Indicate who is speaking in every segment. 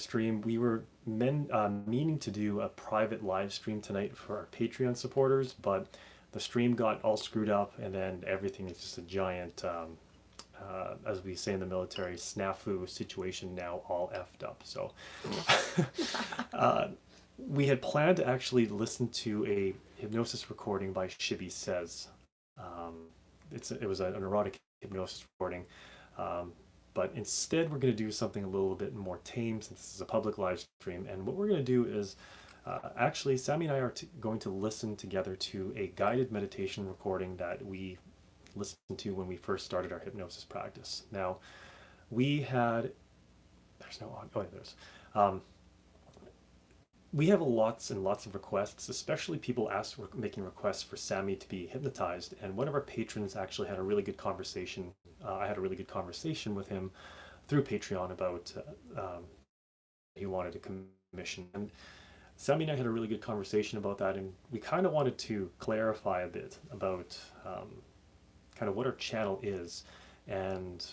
Speaker 1: stream. We were meaning to do a private live stream tonight for our Patreon supporters, but the stream got all screwed up, and then everything is just a giant, as we say in the military, snafu situation now, all effed up. So we had planned to actually listen to a hypnosis recording by Shibby Says. It was an erotic hypnosis recording. But instead, we're going to do something a little bit more tame since this is a public live stream. And what we're going to do is actually, Sammie and I are going to listen together to a guided meditation recording that we listened to when we first started our hypnosis practice. Now, we had, there's no, oh, there's, we have lots and lots of requests, especially people making requests for Sammie to be hypnotized. And one of our patrons actually had a really good conversation. I had a really good conversation with him through Patreon about he wanted to commission. And Sammie and I had a really good conversation about that, and we kind of wanted to clarify a bit about kind of what our channel is, and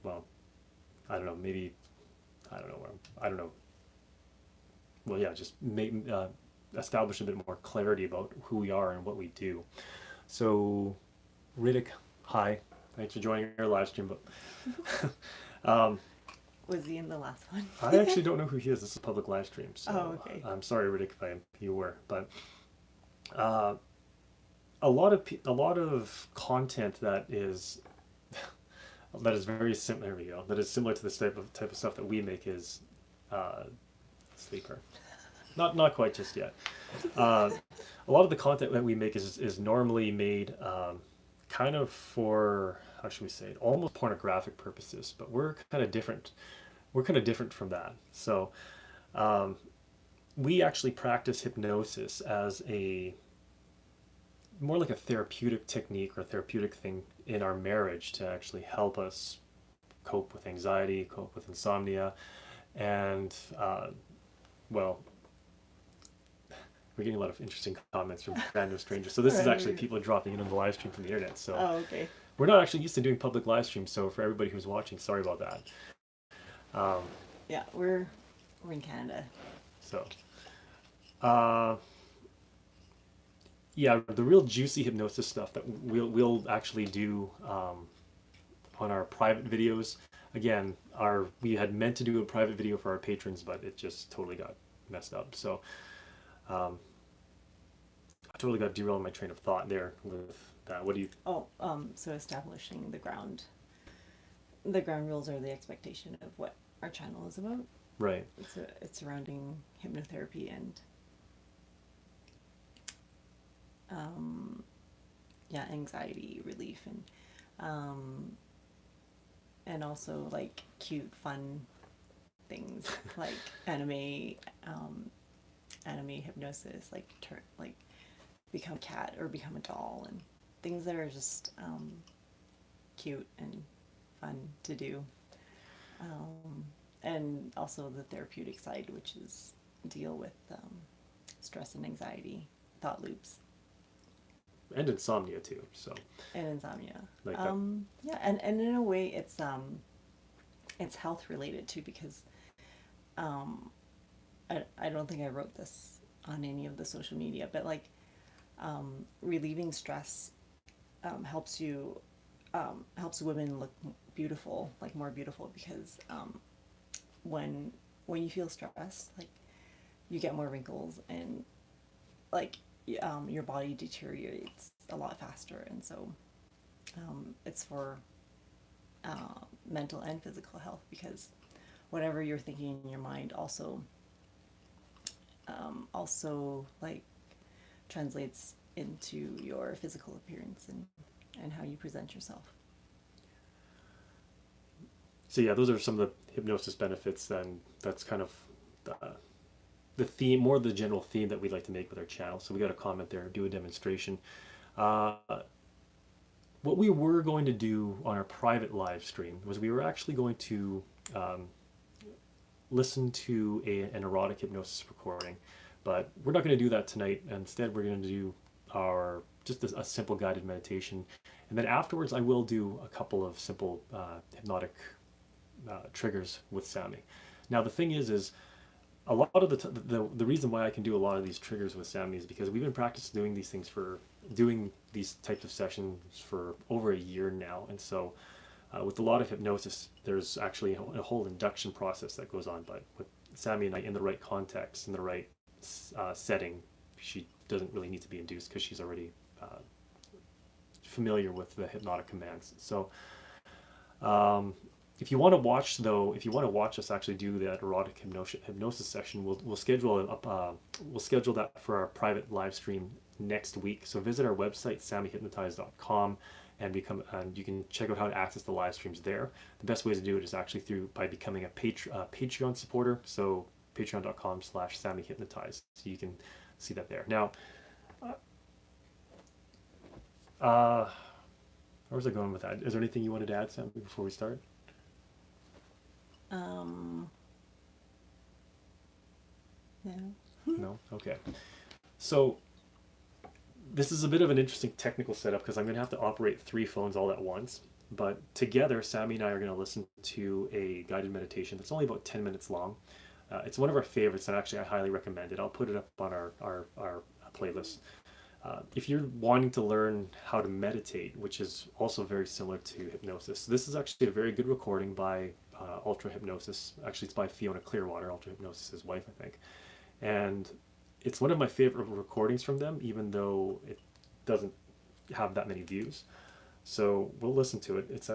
Speaker 1: well, I don't know, maybe I don't know. Well, yeah, just establish a bit more clarity about who we are and what we do. So, Riddick, hi. Thanks for joining our live stream. But
Speaker 2: was he in the last one?
Speaker 1: I actually don't know who he is. This is a public live stream. So
Speaker 2: okay.
Speaker 1: I'm sorry, Riddick, if you were. But a lot of content that is very similar. There we go. That is similar to this type of stuff that we make is sleeper. Not quite just yet. A lot of the content that we make is normally made kind of for, how should we say it, almost pornographic purposes, but we're kind of different. We're kind of different from that. So we actually practice hypnosis as more like a therapeutic technique or therapeutic thing in our marriage to actually help us cope with anxiety, cope with insomnia, and well, we're getting a lot of interesting comments from random strangers. So this is actually people dropping in on the live stream from the internet. So
Speaker 2: okay.
Speaker 1: We're not actually used to doing public live streams. So for everybody who's watching, sorry about that.
Speaker 2: Yeah, we're in Canada.
Speaker 1: So, yeah, the real juicy hypnosis stuff that we'll actually do on our private videos. Again, we had meant to do a private video for our patrons, but it just totally got messed up. So I totally got derailed in my train of thought there with that. What do you?
Speaker 2: So establishing the ground rules or the expectation of what our channel is about.
Speaker 1: Right.
Speaker 2: It's surrounding hypnotherapy and anxiety relief and also like cute fun things like anime hypnosis, like become a cat or become a doll, and things that are just cute and fun to do, and also the therapeutic side, which is deal with stress and anxiety, thought loops,
Speaker 1: and insomnia too. So
Speaker 2: and insomnia,
Speaker 1: like
Speaker 2: yeah, and in a way it's health related too, because I don't think I wrote this on any of the social media, but like relieving stress helps women look beautiful, like more beautiful, because when you feel stressed, like you get more wrinkles, and like your body deteriorates a lot faster, and so it's for mental and physical health, because whatever you're thinking in your mind also like translates into your physical appearance and how you present yourself.
Speaker 1: So yeah, those are some of the hypnosis benefits, and that's kind of the theme, more the general theme that we'd like to make with our channel. So we got a comment there, do a demonstration. What we were going to do on our private live stream was we were actually going to listen to an erotic hypnosis recording, but we're not going to do that tonight. Instead, we're going to do just a simple guided meditation, and then afterwards I will do a couple of simple hypnotic triggers with Sammie. Now the thing is a lot of the reason why I can do a lot of these triggers with Sammie is because we've been practicing doing these types of sessions for over a year now, and so with a lot of hypnosis, there's actually a whole induction process that goes on. But with Sammie and I, in the right context, in the right setting, she doesn't really need to be induced because she's already familiar with the hypnotic commands. So if you want to watch though, if you want to watch us actually do that erotic hypnosis session, we'll schedule that for our private live stream next week. So visit our website sammiehypnotized.com and you can check out how to access the live streams there. The best way to do it is actually by becoming a Patreon supporter. So patreon.com/sammiehypnotized. So you can see that there. Now, where was I going with that? Is there anything you wanted to add, Sammie, before we start?
Speaker 2: No.
Speaker 1: No? Okay. So this is a bit of an interesting technical setup because I'm going to have to operate 3 phones all at once. But together, Sammie and I are going to listen to a guided meditation that's only about 10 minutes long. It's one of our favorites, and actually I highly recommend it. I'll put it up on our playlist. If you're wanting to learn how to meditate, which is also very similar to hypnosis, this is actually a very good recording by Ultra Hypnosis. Actually, it's by Fiona Clearwater, Ultra Hypnosis' wife, I think. And it's one of my favorite recordings from them, even though it doesn't have that many views. So we'll listen to it. It's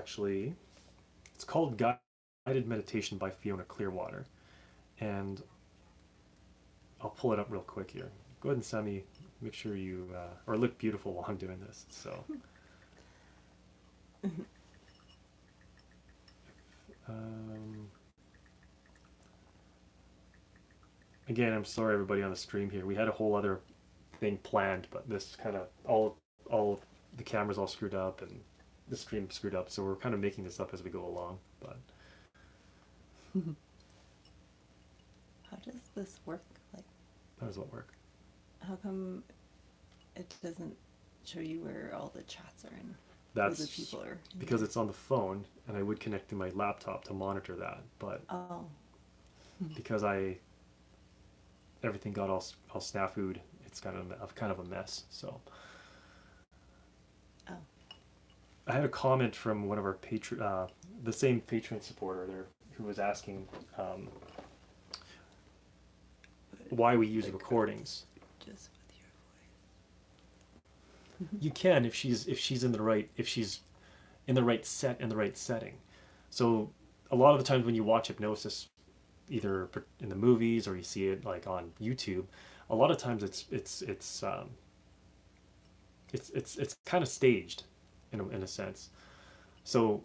Speaker 1: called Guided Meditation by Fiona Clearwater. And I'll pull it up real quick here. Go ahead and Sammie, make sure you, or look beautiful while I'm doing this. So. Again, I'm sorry everybody on the stream here. We had a whole other thing planned, but this kind of all the cameras all screwed up and the stream screwed up, so we're kind of making this up as we go along. But
Speaker 2: How does this work? Like,
Speaker 1: how does that work?
Speaker 2: how come it doesn't show you where all the chats are and
Speaker 1: That's
Speaker 2: who the people are?
Speaker 1: because it's on the phone, and I would connect to my laptop to monitor that, but
Speaker 2: Oh.
Speaker 1: because everything got all snafu'd, it's kind of a mess. So
Speaker 2: Oh.
Speaker 1: I had a comment from one of our the same Patreon supporter there, who was asking why we use recordings.
Speaker 2: Just with your voice.
Speaker 1: You can if she's in the right setting. So a lot of the times when you watch hypnosis, either in the movies or you see it like on YouTube, a lot of times it's kind of staged in a sense. So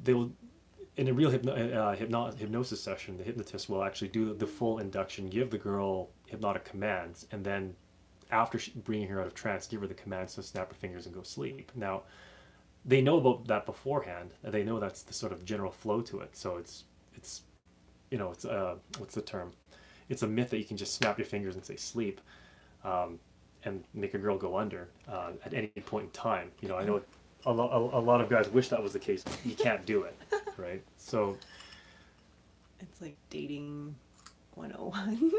Speaker 1: they'll in a real hypnosis session, the hypnotist will actually do the full induction, give the girl hypnotic commands, and then after bringing her out of trance, give her the commands to snap her fingers and go sleep. Now, they know about that beforehand. They know that's the sort of general flow to it. So it's what's the term? It's a myth that you can just snap your fingers and say sleep, and make a girl go under at any point in time. I know a lot of guys wish that was the case. But you can't do it, right? So
Speaker 2: It's like dating 101.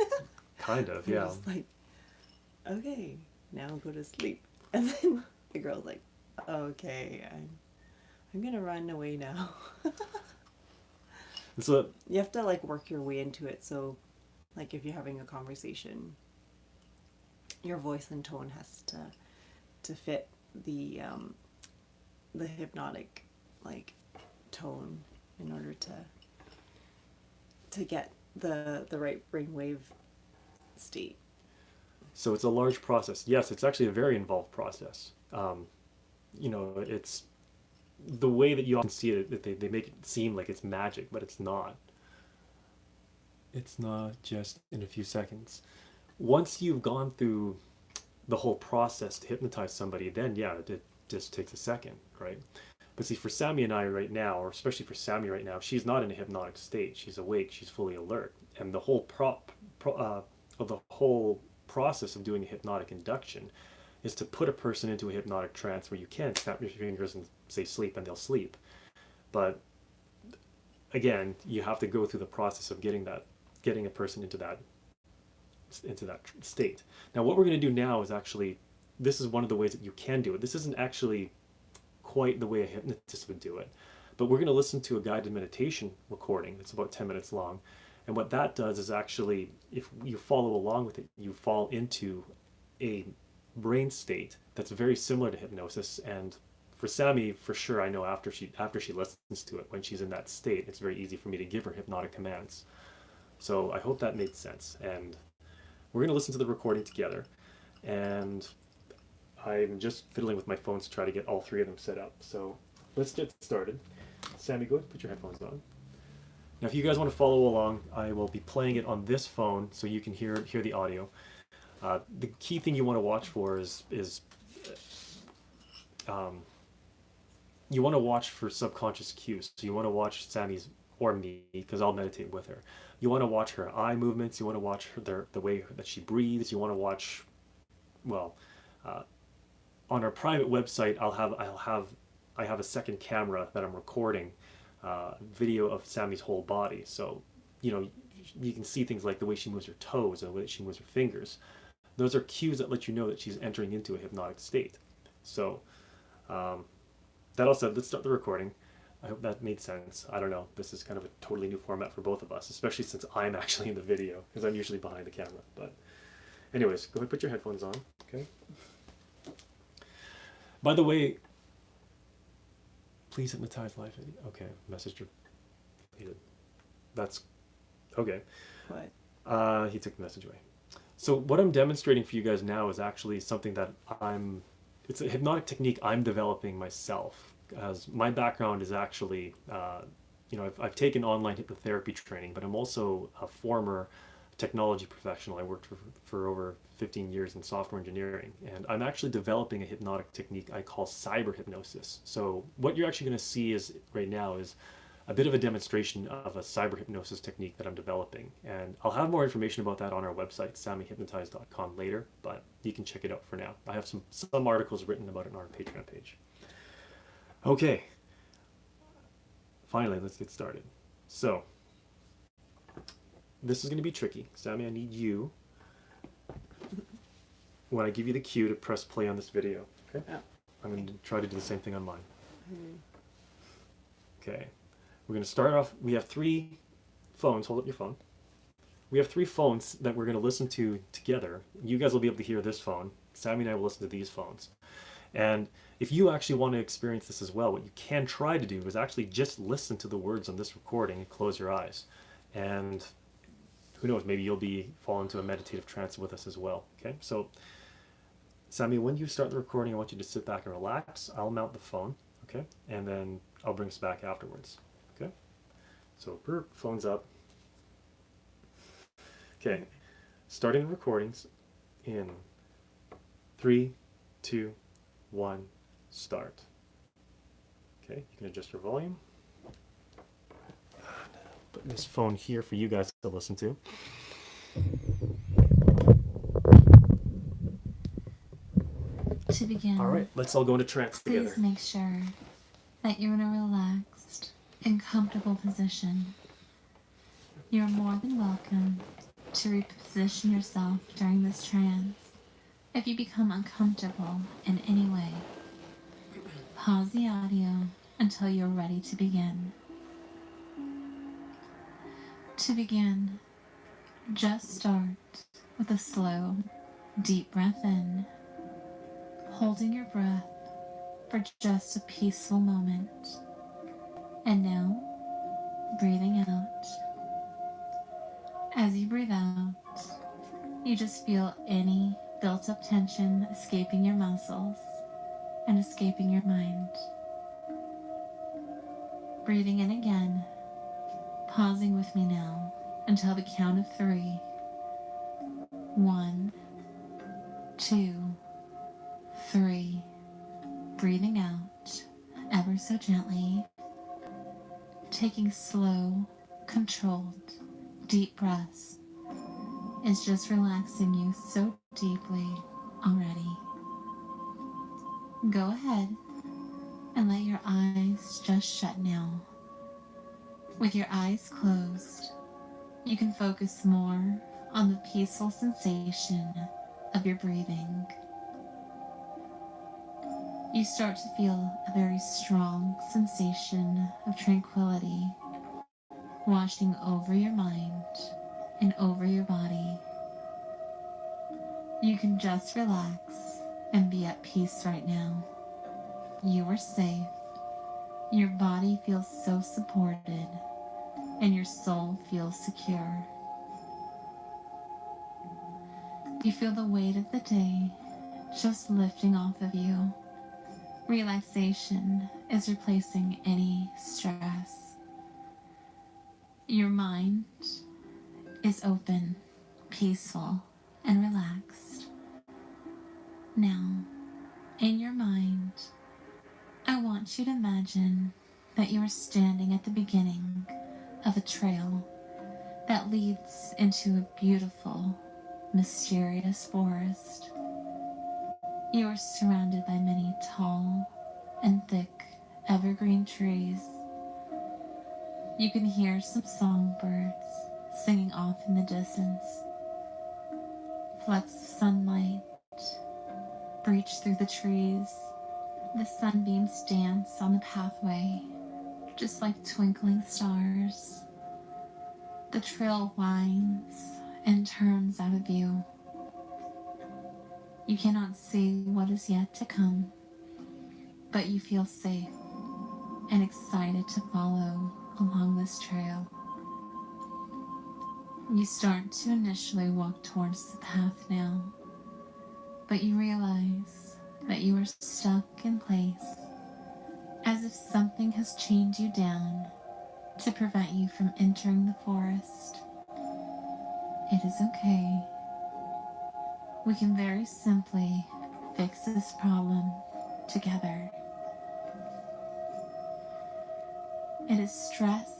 Speaker 1: kind of,
Speaker 2: You're
Speaker 1: yeah.
Speaker 2: just like, okay, now go to sleep. And then the girl's like, okay, I'm gonna run away now.
Speaker 1: And so
Speaker 2: You have to like work your way into it. So like if you're having a conversation, your voice and tone has to fit the hypnotic like tone in order to get the right brainwave state.
Speaker 1: So it's a large process. Yes, it's actually a very involved process. It's the way that you often see it, that they make it seem like it's magic, but it's not. It's not just in a few seconds. Once you've gone through the whole process to hypnotize somebody, then yeah, it just takes a second, right? But see, for Sammie and I right now, or especially for Sammie right now, she's not in a hypnotic state. She's awake. She's fully alert, and the whole whole process of doing a hypnotic induction is to put a person into a hypnotic trance where you can snap your fingers and say sleep, and they'll sleep. But again, you have to go through the process of getting a person into that state. Now, what we're going to do now is actually, this is one of the ways that you can do it. This isn't actually quite the way a hypnotist would do it, but we're going to listen to a guided meditation recording. It's about 10 minutes long. And what that does is actually, if you follow along with it, you fall into a brain state that's very similar to hypnosis. And for Sammie, for sure, I know after she listens to it, when she's in that state, it's very easy for me to give her hypnotic commands. So I hope that made sense. And we're going to listen to the recording together. And I'm just fiddling with my phones to try to get all three of them set up. So let's get started. Sammie, go ahead and put your headphones on. Now, if you guys want to follow along, I will be playing it on this phone so you can hear the audio. The key thing you want to watch for is you want to watch for subconscious cues. So you want to watch Sammie's, or me, because I'll meditate with her. You want to watch her eye movements. You want to watch the way that she breathes. You want to watch, well, on our private website, I have a second camera that I'm recording video of Sammie's whole body. So, you can see things like the way she moves her toes and the way she moves her fingers. Those are cues that let you know that she's entering into a hypnotic state. So, that all said, let's start the recording. I hope that made sense. I don't know. This is kind of a totally new format for both of us, especially since I'm actually in the video, because I'm usually behind the camera. But anyways, go ahead and put your headphones on, okay? By the way, please hypnotize live video. Okay, message repeated. That's okay.
Speaker 2: What?
Speaker 1: He took the message away. So what I'm demonstrating for you guys now is actually something that it's a hypnotic technique I'm developing myself. As my background is actually, I've taken online hypnotherapy training, but I'm also a former technology professional. I worked for over 15 years in software engineering, and I'm actually developing a hypnotic technique I call cyber hypnosis. So what you're actually going to see right now is a bit of a demonstration of a cyber hypnosis technique that I'm developing, and I'll have more information about that on our website, sammiehypnotized.com, later, but you can check it out for now. I have some articles written about it on our Patreon page. Okay, finally, let's get started. So this is going to be tricky. Sammie, I need you, when I give you the cue, to press play on this video. Okay?
Speaker 2: Yeah.
Speaker 1: I'm going to try to do the same thing on mine.
Speaker 2: Mm-hmm.
Speaker 1: Okay. We're going to start off. We have 3 phones. Hold up your phone. We have 3 phones that we're going to listen to together. You guys will be able to hear this phone. Sammie and I will listen to these phones. And if you actually want to experience this as well, what you can try to do is actually just listen to the words on this recording and close your eyes. And who knows, maybe you'll fall into a meditative trance with us as well. Okay, so Sammie, when you start the recording, I want you to sit back and relax. I'll mount the phone, okay, and then I'll bring us back afterwards. Okay, so phone's up. Okay, starting the recordings in 3, 2, 1, start. Okay, you can adjust your volume. Put this phone here for you guys to listen to.
Speaker 3: To begin,
Speaker 1: All right, let's all go into trance together.
Speaker 3: please make sure that you're in a relaxed and comfortable position. You're more than welcome to reposition yourself during this trance. If you become uncomfortable in any way, pause the audio until you're ready to begin. To begin, just start with a slow, deep breath in, holding your breath for just a peaceful moment. And now, breathing out. As you breathe out, you just feel any built-up tension escaping your muscles and escaping your mind. Breathing in again, pausing with me now until the count of 3. 1, 2, 3. Breathing out ever so gently, taking slow, controlled, deep breaths is just relaxing you so deeply already. Go ahead and let your eyes just shut now. With your eyes closed, you can focus more on the peaceful sensation of your breathing. You start to feel a very strong sensation of tranquility washing over your mind and over your body. You can just relax and be at peace right now. You are safe. Your body feels so supported, and your soul feels secure. You feel the weight of the day just lifting off of you. Relaxation is replacing any stress. Your mind is open, peaceful, and relaxed. Now, in your mind, I want you to imagine that you are standing at the beginning of a trail that leads into a beautiful, mysterious forest. You are surrounded by many tall and thick evergreen trees. You can hear some songbirds singing off in the distance. Flecks of sunlight breach through the trees. The sunbeams dance on the pathway, just like twinkling stars. The trail winds and turns out of view. You cannot see what is yet to come, but you feel safe and excited to follow along this trail. You start to initially walk towards the path now, but you realize that you are stuck in place, as if something has chained you down to prevent you from entering the forest. It is okay. We can very simply fix this problem together. It is stress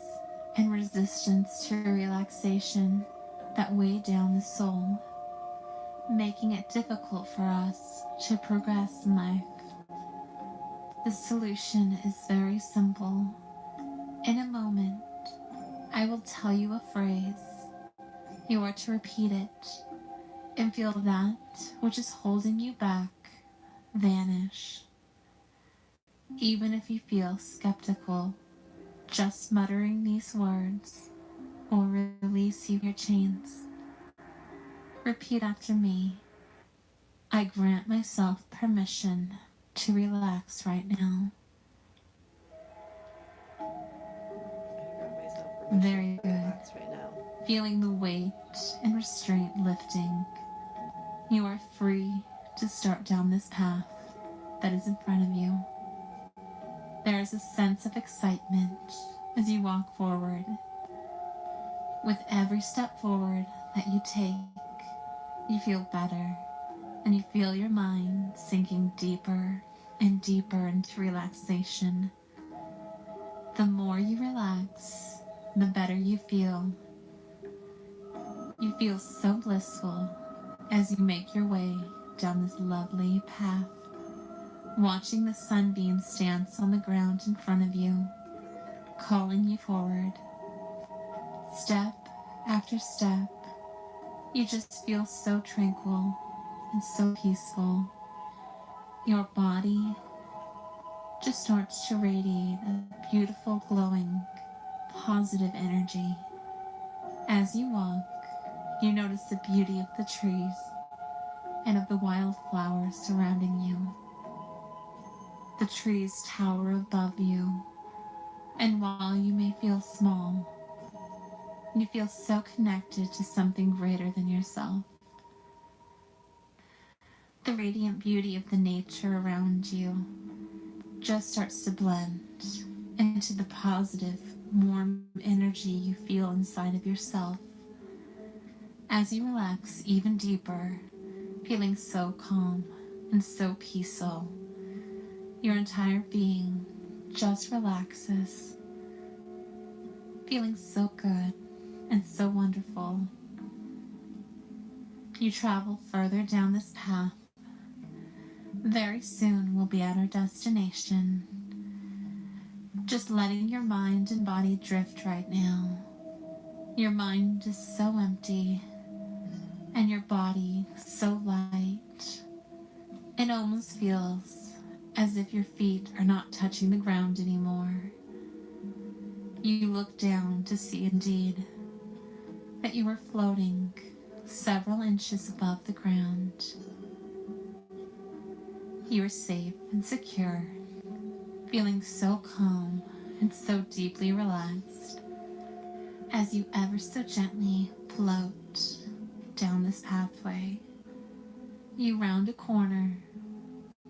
Speaker 3: and resistance to relaxation that weigh down the soul, making it difficult for us to progress in life. The solution is very simple. In a moment, I will tell you a phrase. You are to repeat it and feel that which is holding you back vanish. Even if you feel skeptical, just muttering these words will release you your chains. Repeat after me. I grant myself permission to relax right now. Very good.
Speaker 2: Relax right now.
Speaker 3: Feeling the weight and restraint lifting, you are free to start down this path that is in front of you. There is a sense of excitement as you walk forward. With every step forward that you take, you feel better, and you feel your mind sinking deeper and deeper into relaxation. The more you relax, the better you feel. You feel so blissful as you make your way down this lovely path, watching the sunbeams dance on the ground in front of you, calling you forward. Step after step, you just feel so tranquil and so peaceful. Your body just starts to radiate a beautiful, glowing, positive energy. As you walk, you notice the beauty of the trees and of the wildflowers surrounding you. The trees tower above you, and while you may feel small, you feel so connected to something greater than yourself. The radiant beauty of the nature around you just starts to blend into the positive, warm energy you feel inside of yourself. As you relax even deeper, feeling so calm and so peaceful, your entire being just relaxes, feeling so good and so wonderful. You travel further down this path. Very soon we'll be at our destination. Just letting your mind and body drift right now. Your mind is so empty, and your body so light. It almost feels as if your feet are not touching the ground anymore. You look down to see indeed that you are floating several inches above the ground. You are safe and secure, feeling so calm and so deeply relaxed as you ever so gently float down this pathway. You round a corner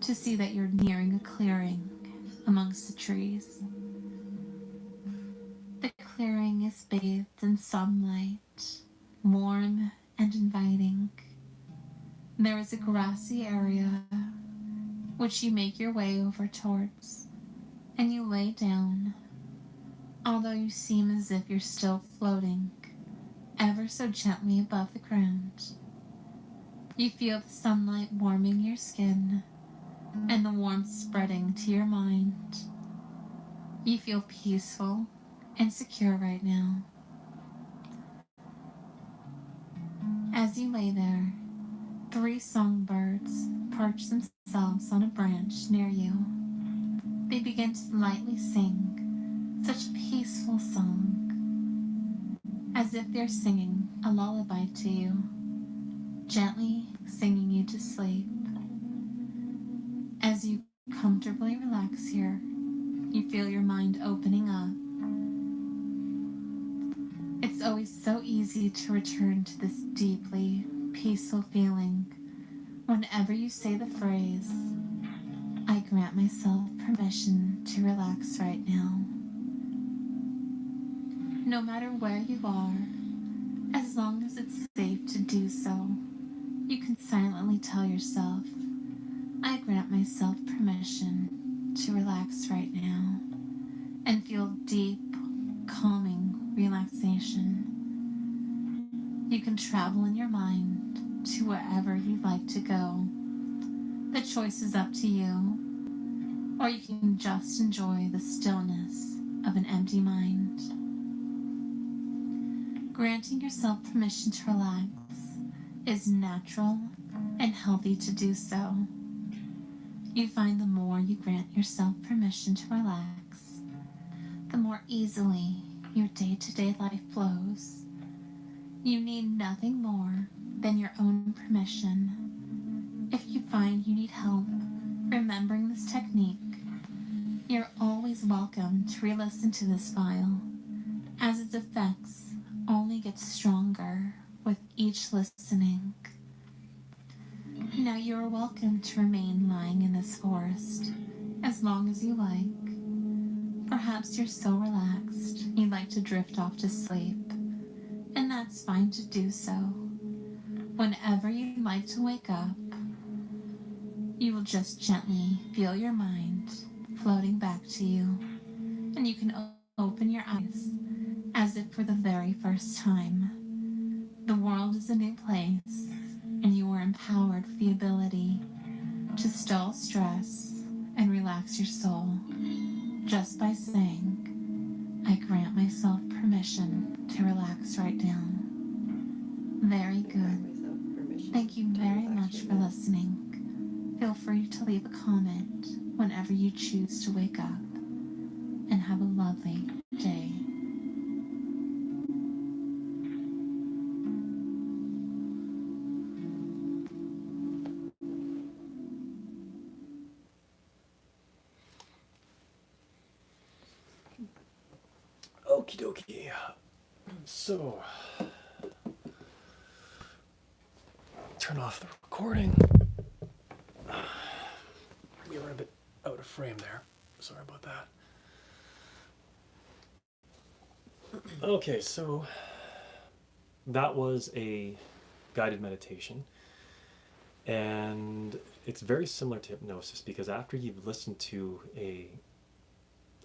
Speaker 3: to see that you're nearing a clearing amongst the trees. The clearing is bathed in sunlight, warm and inviting. There is a grassy area which you make your way over towards, and you lay down, although you seem as if you're still floating ever so gently above the ground. You feel the sunlight warming your skin and the warmth spreading to your mind. You feel peaceful and secure right now. As you lay there, 3 songbirds perch themselves on a branch near you. They begin to lightly sing such a peaceful song, as if they're singing a lullaby to you, gently singing you to sleep. As you comfortably relax here, you feel your mind opening up. It's always so easy to return to this deeply peaceful feeling whenever you say the phrase, "I grant myself permission to relax right now." No matter where you are, as long as it's safe to do so, you can silently tell yourself, "I grant myself permission to relax right now," and feel deep, calming relaxation. You can travel in your mind to wherever you'd like to go. The choice is up to you, or you can just enjoy the stillness of an empty mind. Granting yourself permission to relax is natural and healthy to do so. You find the more you grant yourself permission to relax, the more easily your day-to-day life flows. You need nothing more than your own permission. If you find you need help remembering this technique, you're always welcome to re-listen to this file, as its effects only get stronger with each listening. Now you are welcome to remain lying in this forest as long as you like. Perhaps you're so relaxed you'd like to drift off to sleep, and that's fine to do so. Whenever you'd like to wake up, you will just gently feel your mind floating back to you, and you can open your eyes as if for the very first time. The world is a new place, and you are empowered with the ability to dull stress and relax your soul just by saying, "I grant myself permission to relax right now." Very good. Thank you very much for listening. Feel free to leave a comment whenever you choose to wake up, and have a lovely day.
Speaker 1: Okie dokie. So, turn off the recording. We were a bit out of frame there. Sorry about that. Okay, so that was a guided meditation. And it's very similar to hypnosis, because after you've listened to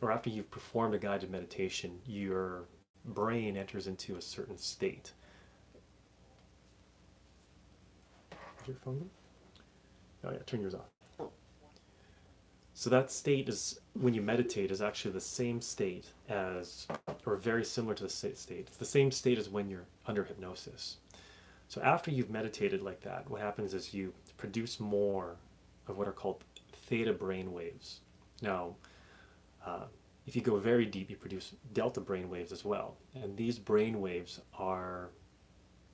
Speaker 1: after you've performed a guided meditation, your brain enters into a certain state. Is your phone on? Oh yeah, turn yours off. So that state is, when you meditate, is actually the same state as, or very similar to the state. It's the same state as when you're under hypnosis. So after you've meditated like that, what happens is you produce more of what are called theta brain waves. Now, if you go very deep, you produce delta brain waves as well. And these brain waves are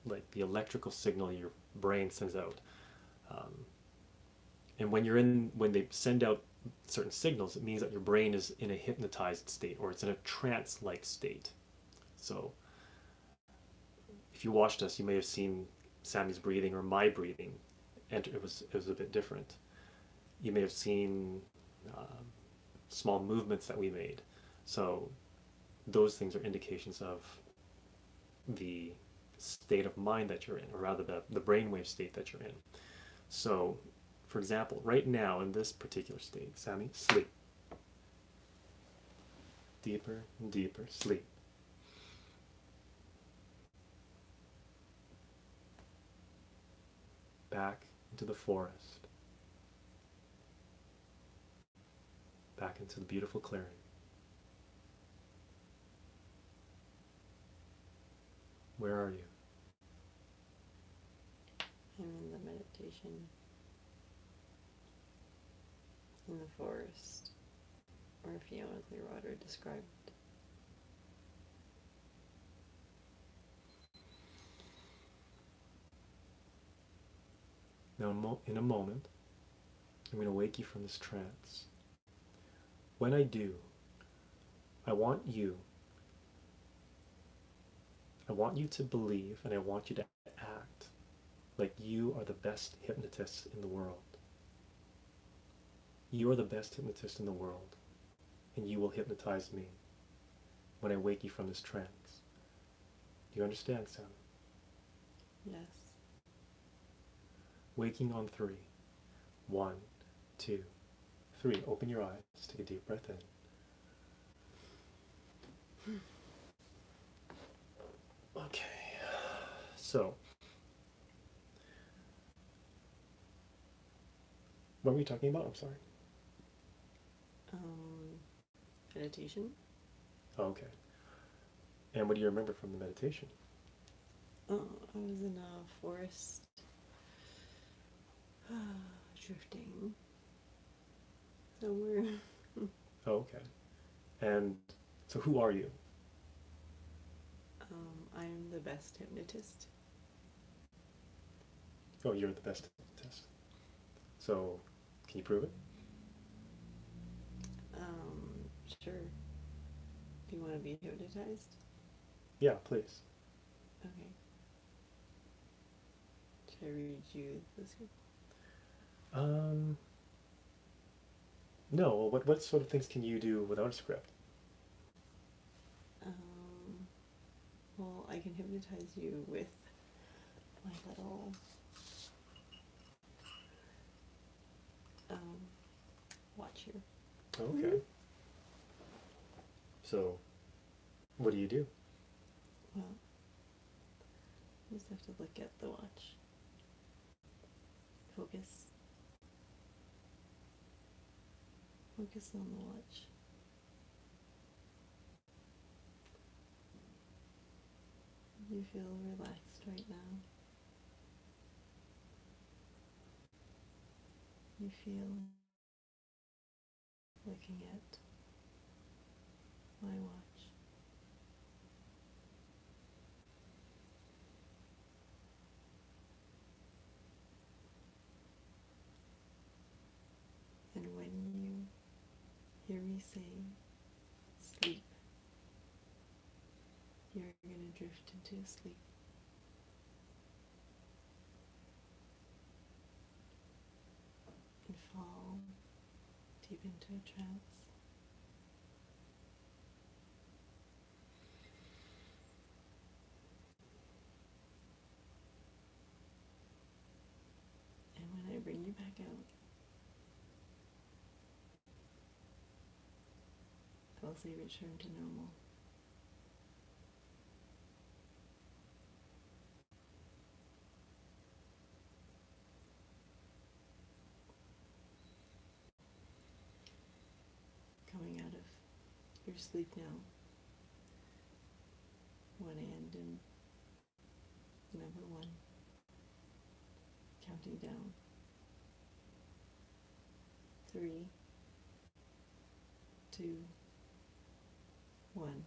Speaker 1: like the electrical signal your brain sends out. And when they send out certain signals, it means that your brain is in a hypnotized state, or it's in a trance-like state. So if you watched us, you may have seen Sammie's breathing or my breathing, and it was a bit different. You may have seen small movements that we made. So those things are indications of the state of mind that you're in, or rather the brainwave state that you're in. So, for example, right now in this particular state, Sammie, sleep. Deeper and deeper, sleep. Back into the forest. Back into the beautiful clearing. Where are you?
Speaker 2: I'm in the meditation in the forest, or Fiona Clearwater described.
Speaker 1: Now, in a moment, I'm going to wake you from this trance. When I do, I want you to believe, and I want you to act like you are the best hypnotist in the world. You are the best hypnotist in the world, and you will hypnotize me when I wake you from this trance. Do you understand, Sammie?
Speaker 2: Yes.
Speaker 1: Waking on 3. 1, 2, 3. Open your eyes. Take a deep breath in. Okay. So, what were we talking about? I'm sorry.
Speaker 2: Meditation.
Speaker 1: Oh, okay. And what do you remember from the meditation?
Speaker 2: I was in a forest, drifting somewhere.
Speaker 1: Oh, okay. And so who are you?
Speaker 2: I'm the best hypnotist.
Speaker 1: Oh, you're the best hypnotist. So, can you prove it?
Speaker 2: Sure. Do you want to be hypnotized?
Speaker 1: Yeah, please.
Speaker 2: Okay. Should I read you the script?
Speaker 1: No. What sort of things can you do without a script?
Speaker 2: Well, I can hypnotize you with my little watch here.
Speaker 1: Okay. So, what do you do?
Speaker 2: Well, you just have to look at the watch. Focus. Focus on the watch. You feel relaxed right now. You feel looking at my watch. And when you hear me say sleep, you're going to drift into sleep. And fall deep into a trance. And when I bring you back out, I'll say return to normal. you're asleep now. I want to end in number 1, counting down. 3, 2, 1.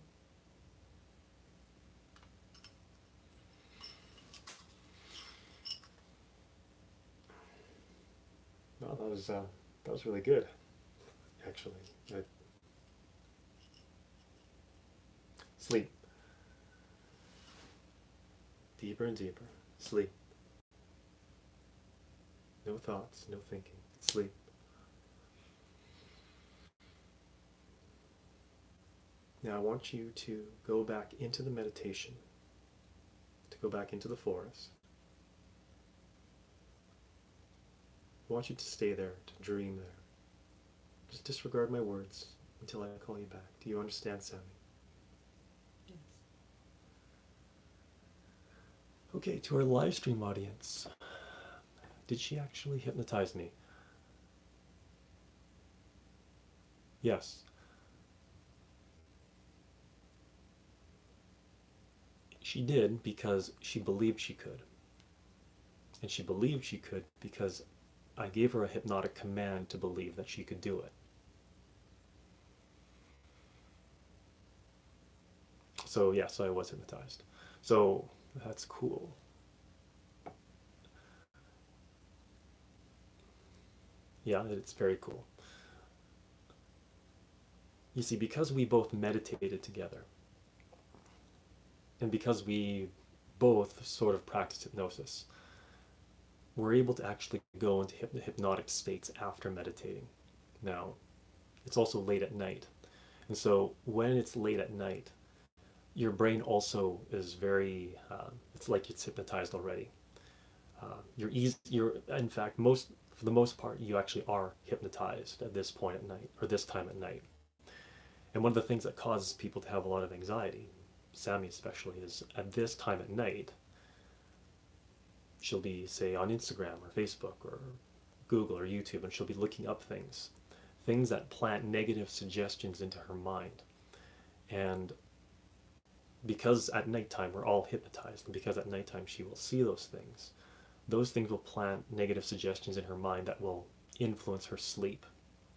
Speaker 1: No, that was really good, actually. Sleep. Deeper and deeper. Sleep. No thoughts, no thinking. Sleep. Now I want you to go back into the meditation, to go back into the forest. I want you to stay there, to dream there. Just disregard my words until I call you back. Do you understand, Sammie?
Speaker 2: Yes.
Speaker 1: Okay, to our live stream audience, did she actually hypnotize me? Yes. She did because she believed she could. And she believed she could because I gave her a hypnotic command to believe that she could do it. So yes, I was hypnotized. So that's cool. Yeah, it's very cool. You see, because we both meditated together, and because we both sort of practiced hypnosis, we're able to actually go into hypnotic states after meditating. Now, it's also late at night. And so when it's late at night, your brain also is very, it's like it's hypnotized already. In fact, for the most part, you actually are hypnotized at this point at night, or this time at night. And one of the things that causes people to have a lot of anxiety, Sammie especially, is at this time at night, she'll be, say, on Instagram or Facebook or Google or YouTube, and she'll be looking up things that plant negative suggestions into her mind. And because at nighttime we're all hypnotized, and because at nighttime she will see those things will plant negative suggestions in her mind that will influence her sleep.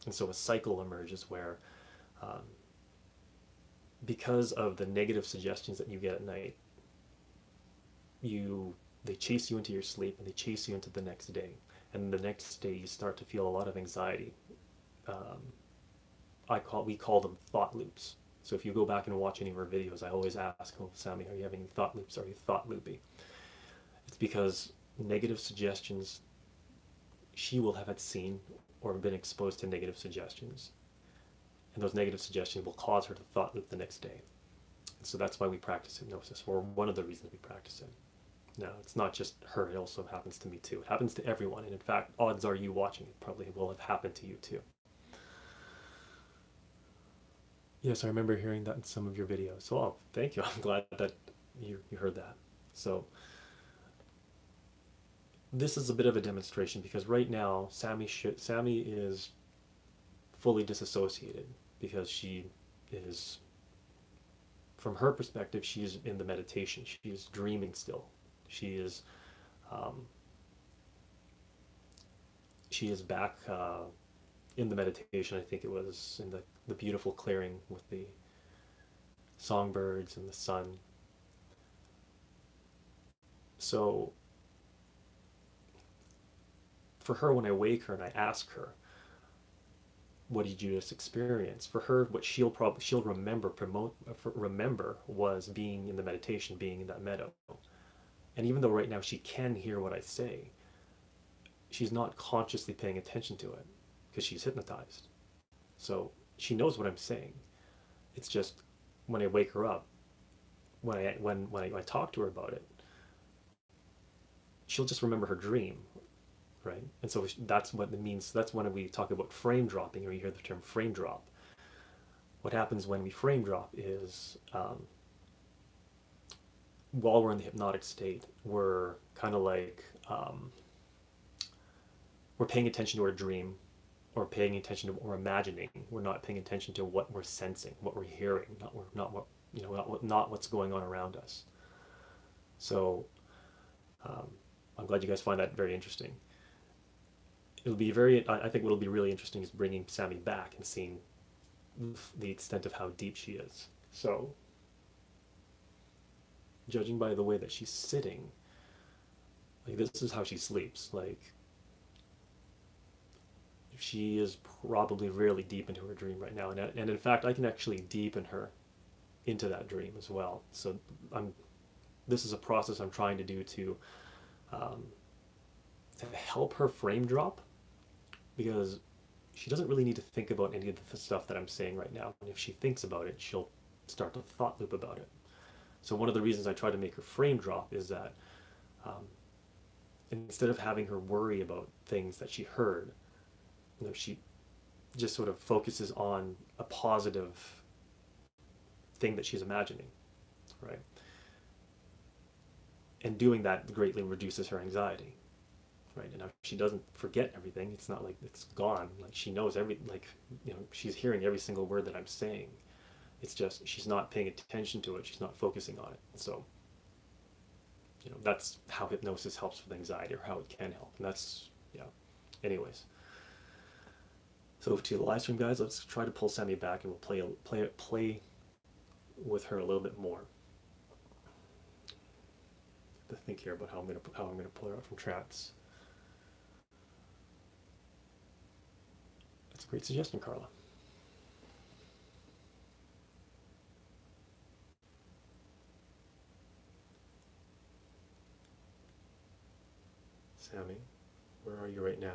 Speaker 1: And so a cycle emerges where, because of the negative suggestions that you get at night, they chase you into your sleep, and they chase you into the next day. And the next day you start to feel a lot of anxiety. We call them thought loops. So if you go back and watch any of our videos, I always ask, oh, Sammie, are you having any thought loops? Are you thought loopy? It's because negative suggestions, she will have had seen or been exposed to negative suggestions. And those negative suggestions will cause her to thought loop the next day. And so that's why we practice hypnosis, or one of the reasons we practice it. Now, it's not just her, it also happens to me too. It happens to everyone, and in fact, odds are you watching it probably will have happened to you too. Yes, I remember hearing that in some of your videos. So, oh, thank you. I'm glad that you heard that. So, this is a bit of a demonstration because right now, Sammie is fully disassociated because she is, from her perspective, she is in the meditation. She is dreaming still. She is back in the meditation. I think it was in the beautiful clearing with the songbirds and the sun. So for her, when I wake her and I ask her, what did you just experience? For her, what she'll remember was being in the meditation, being in that meadow. And even though right now she can hear what I say, she's not consciously paying attention to it because she's hypnotized. So she knows what I'm saying. It's just when I wake her up, when I talk to her about it, she'll just remember her dream, right? And so that's what it means. That's when we talk about frame dropping, or you hear the term frame drop. What happens when we frame drop is, while we're in the hypnotic state, we're kind of like, we're paying attention to our dream, or paying attention to what we're imagining. We're not paying attention to what we're sensing, what we're hearing, not what not what's going on around us. So I'm glad you guys find that very interesting. It'll be I think what'll be really interesting is bringing Sammie back and seeing the extent of how deep she is. So, judging by the way that she's sitting, like this is how she sleeps. Like, she is probably really deep into her dream right now, and in fact, I can actually deepen her into that dream as well. So, this is a process I'm trying to do to help her frame drop, because she doesn't really need to think about any of the stuff that I'm saying right now. And if she thinks about it, she'll start to thought loop about it. So one of the reasons I try to make her frame drop is that instead of having her worry about things that she heard, she just sort of focuses on a positive thing that she's imagining, right? And doing that greatly reduces her anxiety. Right, and if she doesn't forget everything, it's not like it's gone. Like, she knows she's hearing every single word that I'm saying. It's just she's not paying attention to it. She's not focusing on it. So, that's how hypnosis helps with anxiety, or how it can help. And that's, anyways. So to the live stream, guys, let's try to pull Sammie back, and we'll play with her a little bit more. I have to think here about how I'm gonna pull her out from trance. That's a great suggestion, Carla. Sammie, where are you right now?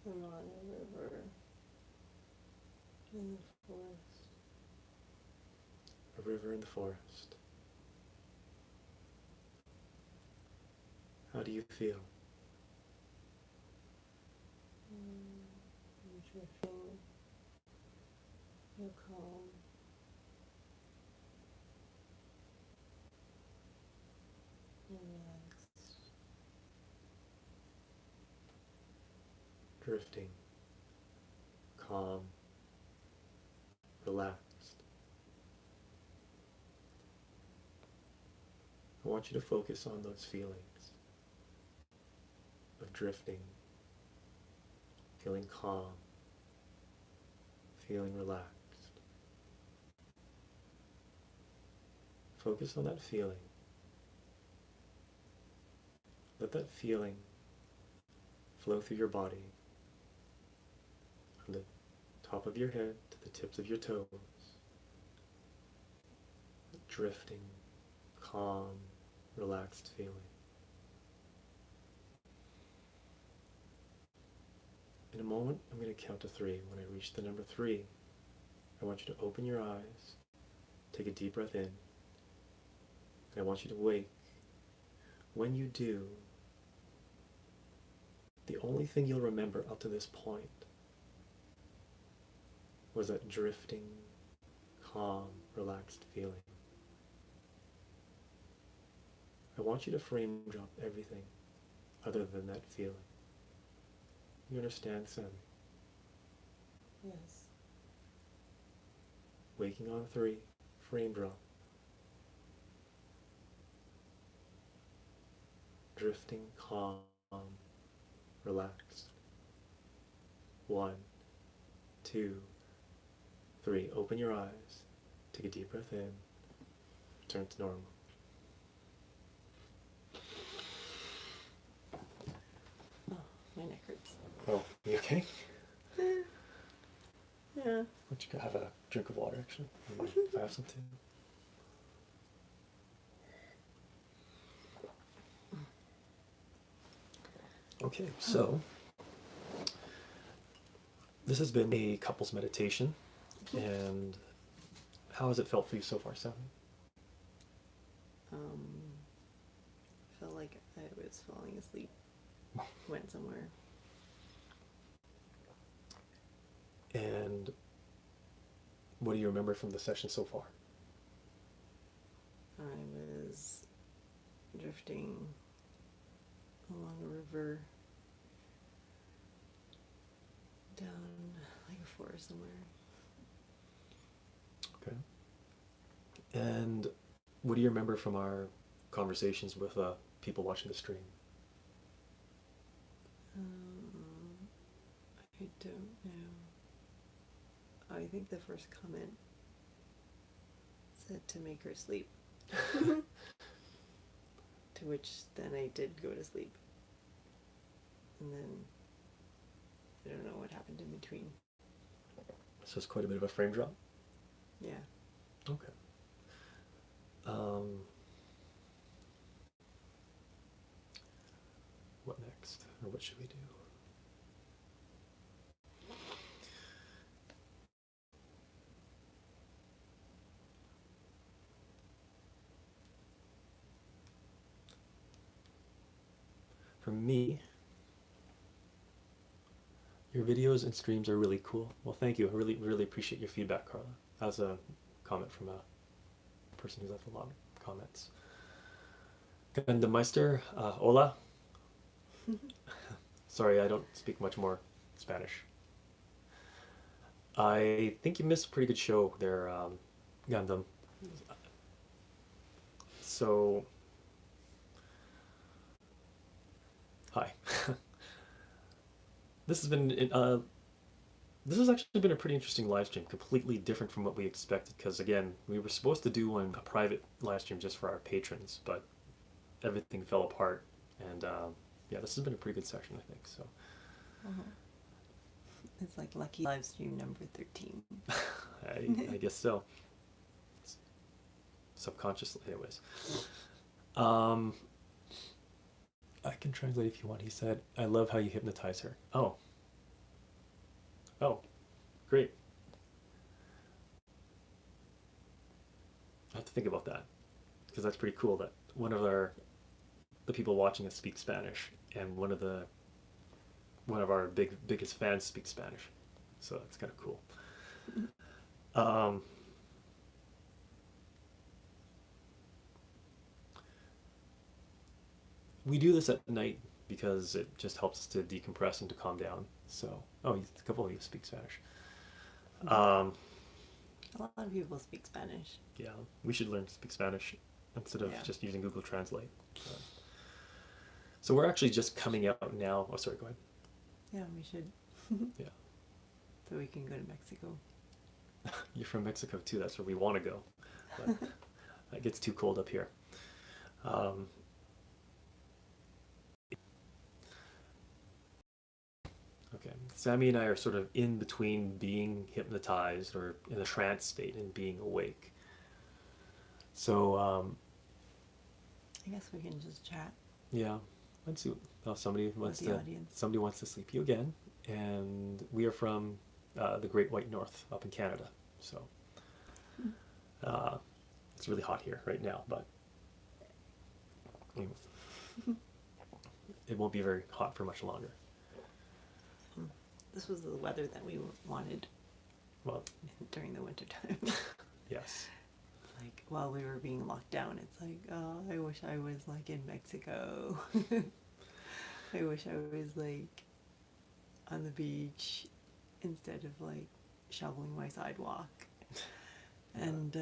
Speaker 2: I'm on a river in the forest.
Speaker 1: A river in the forest. How do you feel?
Speaker 2: I'm drifting. Feel calm. Relaxed.
Speaker 1: Drifting, calm, relaxed. I want you to focus on those feelings of drifting, feeling calm, feeling relaxed. Focus on that feeling. Let that feeling flow through your body, from the top of your head to the tips of your toes. Drifting, calm, relaxed feeling. In a moment, I'm going to count to 3. When I reach the number 3, I want you to open your eyes, take a deep breath in, and I want you to wake. When you do, the only thing you'll remember up to this point was that drifting, calm, relaxed feeling. I want you to frame drop everything other than that feeling. You understand, Sammie?
Speaker 2: Yes.
Speaker 1: Waking on 3, frame drop. Drifting, calm, relaxed. 1, 2, 3. Open your eyes. Take a deep breath in. Return to normal.
Speaker 2: Oh, my neck hurts.
Speaker 1: Oh, you okay?
Speaker 2: Yeah.
Speaker 1: Why don't you have a drink of water, actually? I have some too. Okay, so this has been a couples meditation, and how has it felt for you so far, Sammie?
Speaker 2: Felt like I was falling asleep. Went somewhere.
Speaker 1: And what do you remember from the session so far?
Speaker 2: I was drifting along a river, down like a forest somewhere.
Speaker 1: Okay. And what do you remember from our conversations with people watching the stream?
Speaker 2: I don't know. I think the first comment said to make her sleep. To which then I did go to sleep. And then I don't know what happened in between.
Speaker 1: So it's quite a bit of a frame drop?
Speaker 2: Yeah.
Speaker 1: Okay. What next? Or what should we do? For me, your videos and streams are really cool. Well, thank you. I really, really appreciate your feedback, Carla. That was a comment from a person who's left a lot of comments. Gandameister, hola. Sorry, I don't speak much more Spanish. I think you missed a pretty good show there, Gundam. So, hi. This has actually been a pretty interesting live stream, completely different from what we expected, because again, we were supposed to do a private live stream just for our patrons, but everything fell apart, and yeah, this has been a pretty good session, I think, so.
Speaker 2: It's like lucky live stream number 13.
Speaker 1: I guess so. Subconsciously, anyways. I can translate if you want. He said, I love how you hypnotize her. Oh. Oh, great. I have to think about that, because that's pretty cool that one of the people watching us speaks Spanish, and one of our biggest fans speaks Spanish. So that's kind of cool. We do this at night because it just helps us to decompress and to calm down. So, a couple of you speak Spanish.
Speaker 2: A lot of people speak Spanish.
Speaker 1: Yeah, we should learn to speak Spanish instead of just using Google Translate. So we're actually just coming out now. Oh, sorry, go ahead.
Speaker 2: Yeah, we should.
Speaker 1: Yeah.
Speaker 2: So we can go to Mexico.
Speaker 1: You're from Mexico too. That's where we want to go. But it gets too cold up here. Okay, Sammie and I are sort of in between being hypnotized or in a trance state and being awake. So,
Speaker 2: I guess we can just chat.
Speaker 1: yeah, let's see. Somebody wants to sleep you again, and we are from the Great White North up in Canada. So, it's really hot here right now, but it won't be very hot for much longer.
Speaker 2: This was the weather that we wanted during the winter time.
Speaker 1: Yes.
Speaker 2: Like while we were being locked down, it's like, oh, I wish I was like in Mexico. I wish I was like on the beach instead of like shoveling my sidewalk and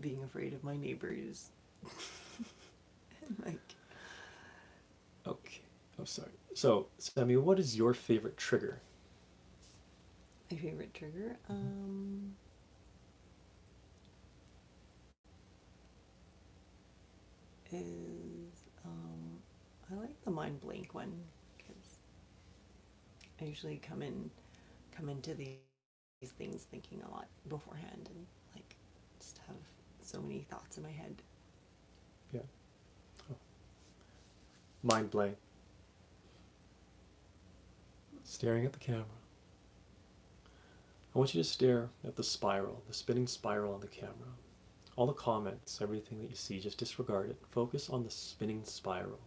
Speaker 2: being afraid of my neighbors. And like,
Speaker 1: okay. I'm sorry. So, Sammie, what is your favorite trigger?
Speaker 2: my favorite trigger? Is I like the mind blank one because I usually come into these things thinking a lot beforehand and like just have so many thoughts in my head.
Speaker 1: Yeah. Oh. Mind blank. Staring at the camera. I want you to stare at the spiral, the spinning spiral on the camera. All the comments, everything that you see, just disregard it. Focus on the spinning spiral.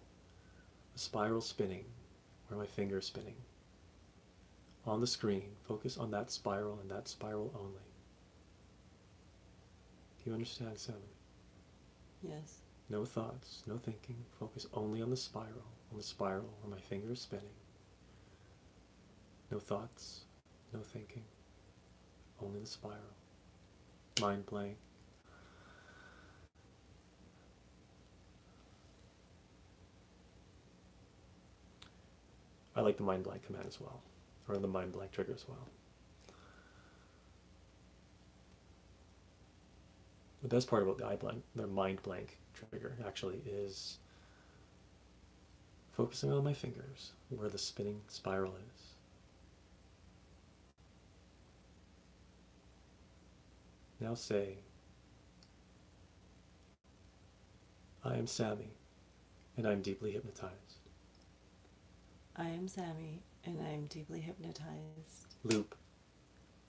Speaker 1: The spiral spinning, where my finger is spinning. On the screen, focus on that spiral and that spiral only. Do you understand, Sammie?
Speaker 2: Yes.
Speaker 1: No thoughts, no thinking. Focus only on the spiral where my finger is spinning. No thoughts, no thinking. Only the spiral. Mind blank. I like the mind blank command as well, or the mind blank trigger as well. The best part about the mind blank trigger actually is focusing on my fingers where the spinning spiral is. Now say, I am Sammie, and I am deeply hypnotized.
Speaker 2: I am Sammie, and I am deeply hypnotized.
Speaker 1: Loop.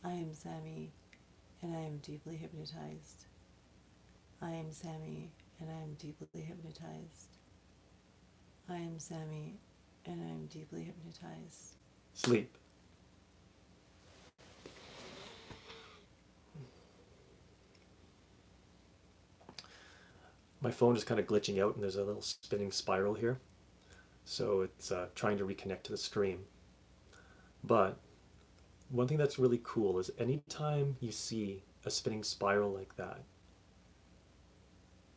Speaker 2: I am Sammie, and I am deeply hypnotized. I am Sammie, and I am deeply hypnotized. I am Sammie, and I am deeply hypnotized.
Speaker 1: Sleep. My phone is kind of glitching out and there's a little spinning spiral here. So it's trying to reconnect to the stream. But one thing that's really cool is anytime you see a spinning spiral like that,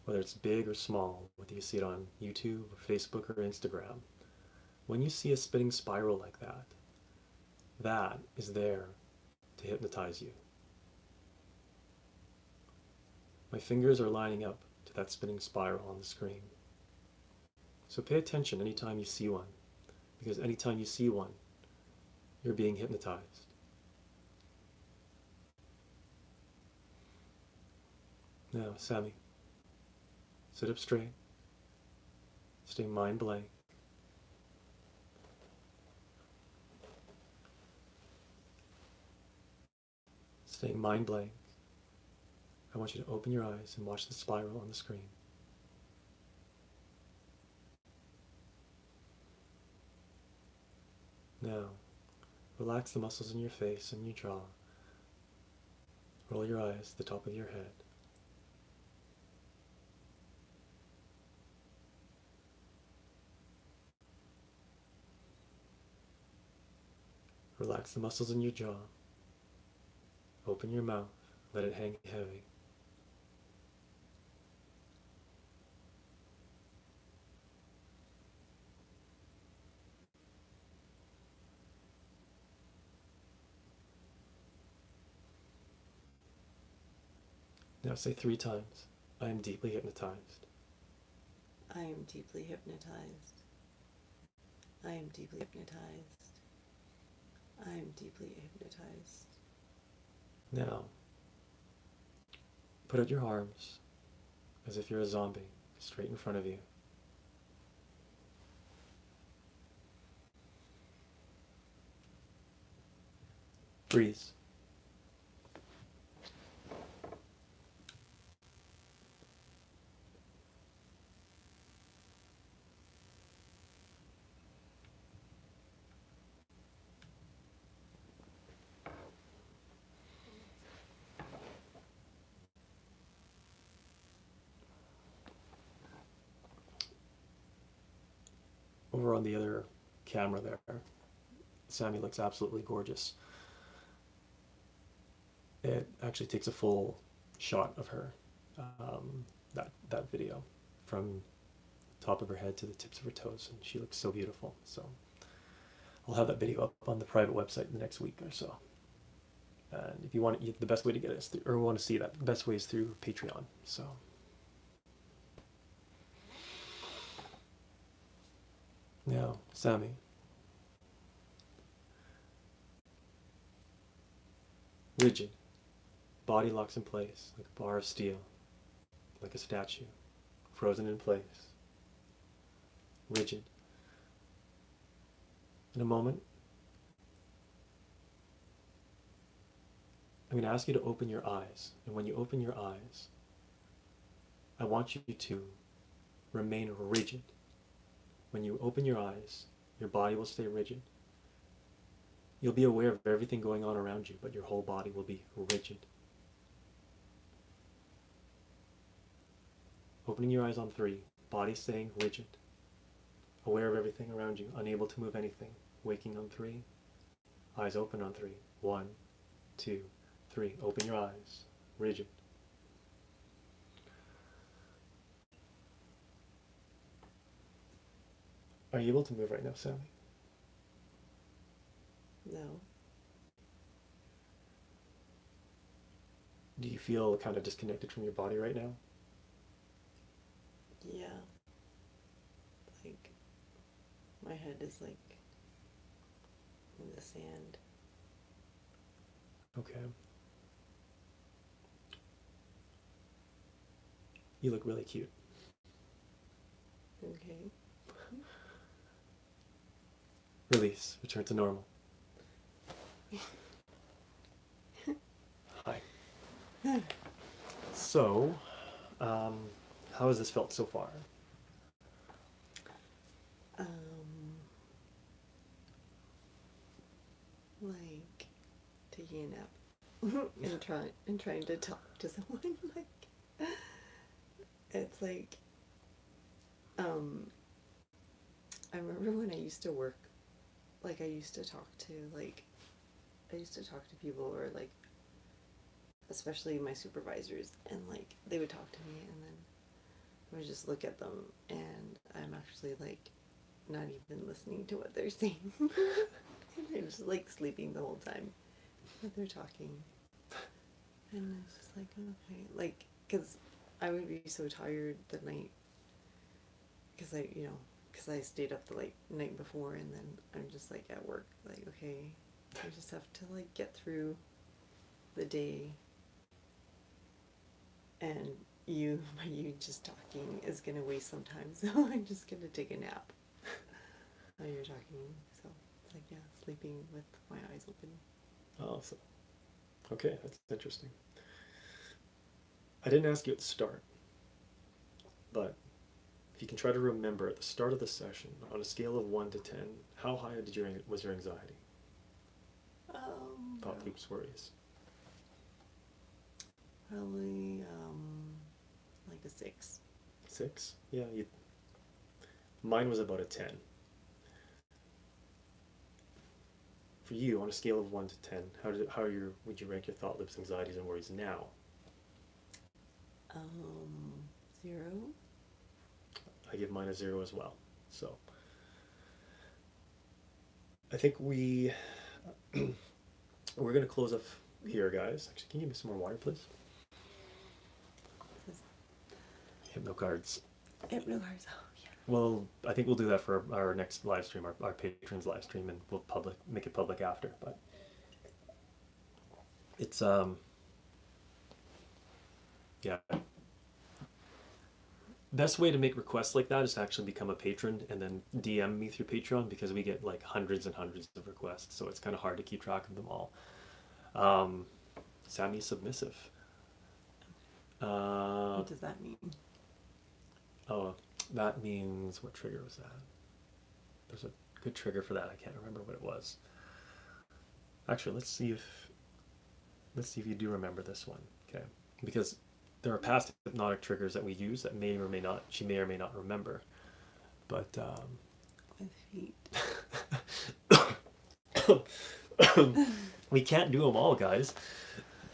Speaker 1: whether it's big or small, whether you see it on YouTube or Facebook or Instagram, when you see a spinning spiral like that, that is there to hypnotize you. My fingers are lining up to that spinning spiral on the screen. So pay attention anytime you see one, because anytime you see one, you're being hypnotized. Now, Sammie, sit up straight, stay mind blank. Staying mind blank, I want you to open your eyes and watch the spiral on the screen. Now, relax the muscles in your face and your jaw. Roll your eyes to the top of your head. Relax the muscles in your jaw. Open your mouth, let it hang heavy. Now say 3 times, I am deeply hypnotized.
Speaker 2: I am deeply hypnotized. I am deeply hypnotized. I am deeply hypnotized.
Speaker 1: Now, put out your arms as if you're a zombie, straight in front of you. Breathe. Over on the other camera there, Sammie looks absolutely gorgeous. It actually takes a full shot of her, that video, from top of her head to the tips of her toes, and she looks so beautiful. So I'll have that video up on the private website in the next week or so. And if you want it, the best way to get it is through, or want to see that, the best way is through Patreon. So now, Sammie, rigid, body locks in place like a bar of steel, like a statue, frozen in place, rigid. In a moment, I'm going to ask you to open your eyes, and when you open your eyes, I want you to remain rigid. When you open your eyes, your body will stay rigid. You'll be aware of everything going on around you, but your whole body will be rigid. Opening your eyes on 3. Body staying rigid. Aware of everything around you. Unable to move anything. Waking on 3. Eyes open on 3. 1, 2, 3. Open your eyes. Rigid. Are you able to move right now, Sammie?
Speaker 2: No.
Speaker 1: Do you feel kind of disconnected from your body right now?
Speaker 2: Yeah. Like, my head is like in the sand.
Speaker 1: Okay. You look really cute.
Speaker 2: Okay.
Speaker 1: Release. Return to normal. Hi. So, how has this felt so far?
Speaker 2: Like taking a nap and trying to talk to someone. Like, it's like, I remember when I used to work, like I used to talk to people, or like, especially my supervisors, and like they would talk to me, and then I would just look at them, and I'm actually like not even listening to what they're saying. And they're just like sleeping the whole time that they're talking. And it's just like, okay, like, because I would be so tired the night, because I stayed up the night before, and then I'm just like at work, like, okay, I just have to like get through the day, and you just talking is gonna waste some time, so I'm just gonna take a nap while you're talking. So it's like, yeah, sleeping with my eyes open.
Speaker 1: Oh, so, okay, that's interesting. I didn't ask you at the start, but if you can try to remember at the start of the session, on a scale of 1 to 10, how high was your anxiety? Thought loops, worries.
Speaker 2: Probably like a 6.
Speaker 1: 6? Yeah, mine was about a 10. For you, on a scale of 1 to 10, would you rank your thought loops, anxieties, and worries now?
Speaker 2: 0.
Speaker 1: I give mine a 0 as well. So I think we're going to close up here, guys. Actually, can you give me some more water, please? Hypnocards.
Speaker 2: Hypnocards, oh yeah.
Speaker 1: Well, I think we'll do that for our next live stream, our patrons live stream, and we'll make it public after. But it's yeah. Best way to make requests like that is to actually become a patron and then DM me through Patreon, because we get like hundreds and hundreds of requests, so it's kind of hard to keep track of them all. Sammie's submissive.
Speaker 2: What does that mean?
Speaker 1: Oh, that means, what trigger was that? There's a good trigger for that. I can't remember what it was. Actually, let's see if you do remember this one. Okay, because there are past hypnotic triggers that we use that she may or may not remember. But
Speaker 2: With feet.
Speaker 1: we can't do them all, guys,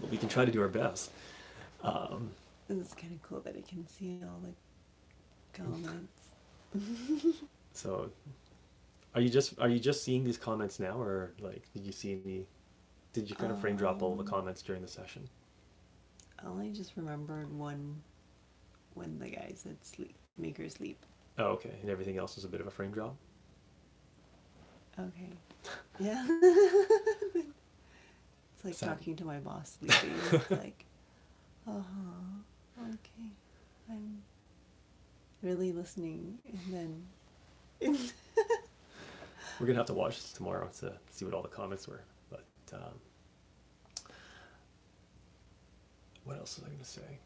Speaker 1: but we can try to do our best.
Speaker 2: It's kind of cool that I can see all the comments.
Speaker 1: So, are you just seeing these comments now, or like did you kind of frame drop all the comments during the session?
Speaker 2: I only just remembered one when the guy said sleep, make her sleep.
Speaker 1: Oh, okay, and everything else is a bit of a frame drop.
Speaker 2: Okay. Yeah. It's like talking to my boss sleeping. It's like, okay, I'm really listening, and then
Speaker 1: We're gonna have to watch this tomorrow to see what all the comments were. But what else was I gonna say?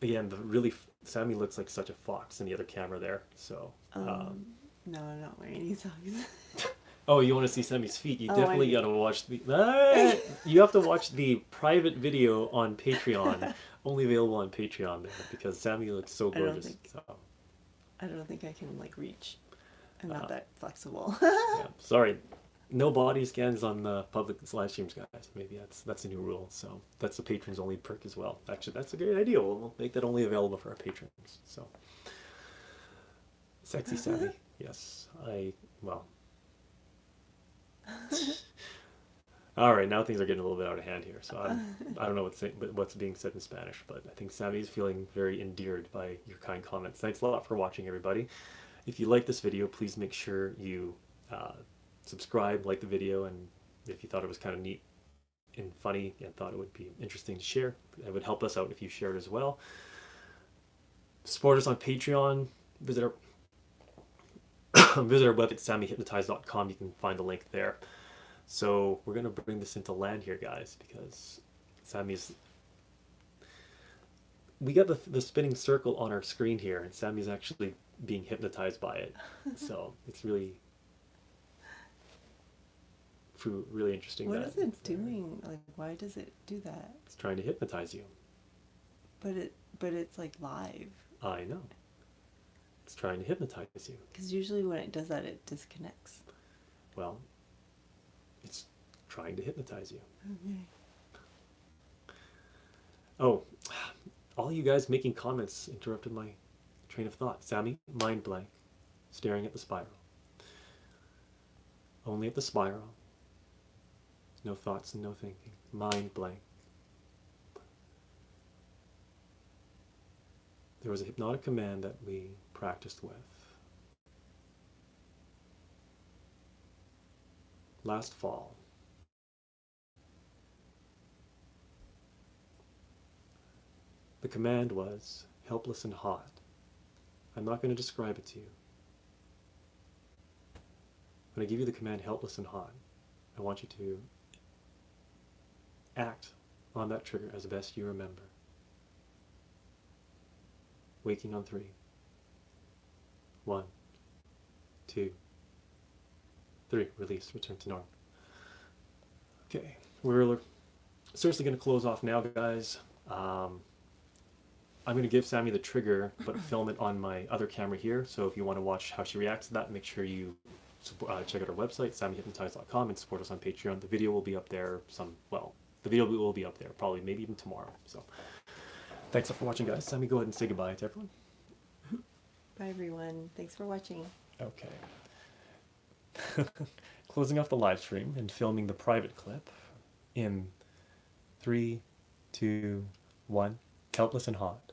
Speaker 1: Again, Sammie looks like such a fox in the other camera there. So
Speaker 2: no, I'm not wearing any socks.
Speaker 1: Oh, you want to see Sammie's feet? You
Speaker 2: Oh,
Speaker 1: definitely
Speaker 2: I-
Speaker 1: gotta watch the. Ah! You have to watch the private video on Patreon, only available on Patreon there because Sammie looks so
Speaker 2: I don't
Speaker 1: gorgeous.
Speaker 2: think
Speaker 1: So,
Speaker 2: I don't think I can like reach. I'm
Speaker 1: uh,
Speaker 2: not that flexible.
Speaker 1: yeah, sorry, no body scans on the public live streams, guys. Maybe that's a new rule. So that's the patrons only perk as well. Actually, that's a great idea. We'll make that only available for our patrons. So, sexy Sammie, yes, well. All right, now things are getting a little bit out of hand here. So I don't know what's being said in Spanish, but I think Sammie's feeling very endeared by your kind comments. Thanks a lot for watching, everybody. If you like this video, please make sure you subscribe, like the video, and if you thought it was kind of neat and funny and thought it would be interesting to share, it would help us out if you shared as well. Support us on Patreon. Visit our visit our website, sammiehypnotized.com. You can find the link there. So we're gonna bring this into land here, guys, because Sammie's. We got the spinning circle on our screen here, and Sammie's actually being hypnotized by it. So it's really interesting.
Speaker 2: What
Speaker 1: that
Speaker 2: is it doing? Like, why does it do that?
Speaker 1: It's trying to hypnotize you.
Speaker 2: But it's like live.
Speaker 1: I know. It's trying to hypnotize you.
Speaker 2: Because usually when it does that, it disconnects.
Speaker 1: Well, it's trying to hypnotize you.
Speaker 2: Okay.
Speaker 1: Oh, all you guys making comments interrupted my train of thought. Sammie, mind blank, staring at the spiral. Only at the spiral. No thoughts and no thinking. Mind blank. There was a hypnotic command that we practiced with. Last fall. The command was helpless and hot. I'm not going to describe it to you. When I give you the command helpless and hot, I want you to act on that trigger as best you remember. Waking on 3. 1, 2, 3. Release. Return to normal. Okay, we're seriously going to close off now, guys. I'm going to give Sammie the trigger, but film it on my other camera here. So if you want to watch how she reacts to that, make sure you check out our website, sammiehypnotized.com, and support us on Patreon. The video will be up there the video will be up there probably maybe even tomorrow. So thanks for watching, guys. Sammie, go ahead and say goodbye to everyone.
Speaker 2: Bye, everyone. Thanks for watching.
Speaker 1: Okay. Closing off the live stream and filming the private clip in 3, 2, 1. Helpless and hot.